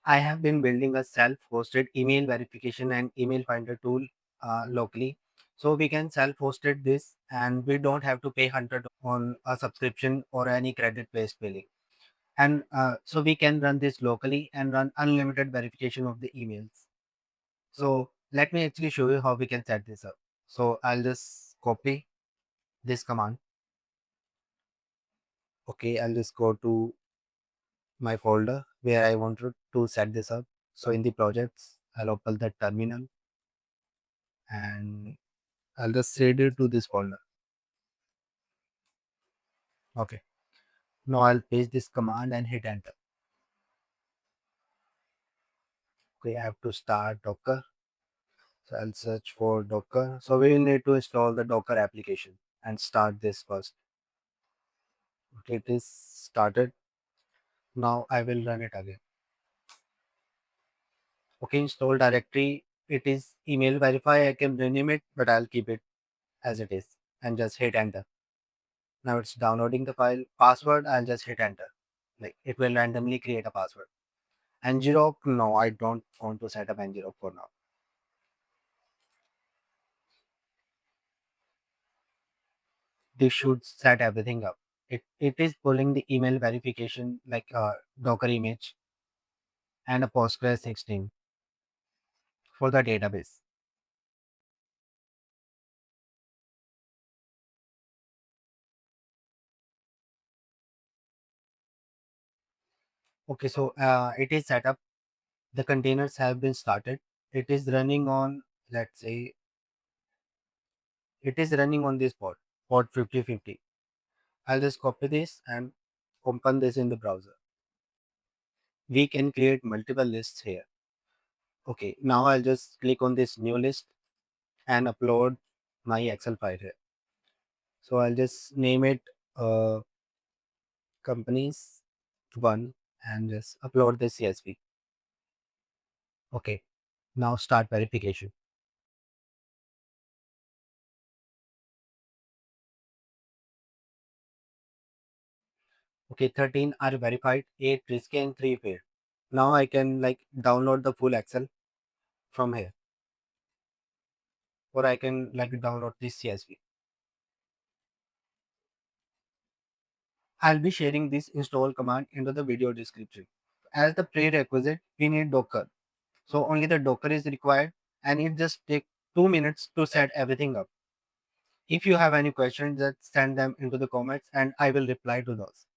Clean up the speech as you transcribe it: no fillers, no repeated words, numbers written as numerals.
I have been building a self-hosted email verification and email finder tool locally. So we can self-hosted this and we don't have to pay $100 on a subscription or any credit-based billing. And so we can run this locally and run unlimited verification of the emails. So let me actually show you how we can set this up. So I'll just copy this command. Okay, I'll just go to my folder where I wanted to set this up. So in the projects, I'll open the terminal and I'll just save it to this folder. Okay. Now I'll paste this command and hit enter. Okay, I have to start Docker. So I'll search for Docker. So we will need to install the Docker application and start this first. Okay, it is started. Now I will run it again. Okay, install directory. It is email verify. I can rename it, but I'll keep it as it is and just hit enter. Now it's downloading the file. Password, I'll just hit enter. Like it will randomly create a password. Ngrok, no, I don't want to set up Ngrok for now. This should set everything up. It is pulling the email verification like a Docker image and a Postgres 16 for the database. Okay, so it is set up. The containers have been started. It is running on, let's say, it is running on this port 5050. I'll just copy this and open this in the browser. We can create multiple lists here. Okay, now I'll just click on this new list and upload my Excel file here. So I'll just name it companies one and just upload the CSV. Okay, now start verification. Okay, 13 are verified, 8 risky and 3 failed. Now I can like download the full Excel from here or I can like download this CSV. I'll be sharing this install command into the video description. As the prerequisite, we need Docker. So only the Docker is required and it just takes 2 minutes to set everything up. If you have any questions, just send them into the comments and I will reply to those.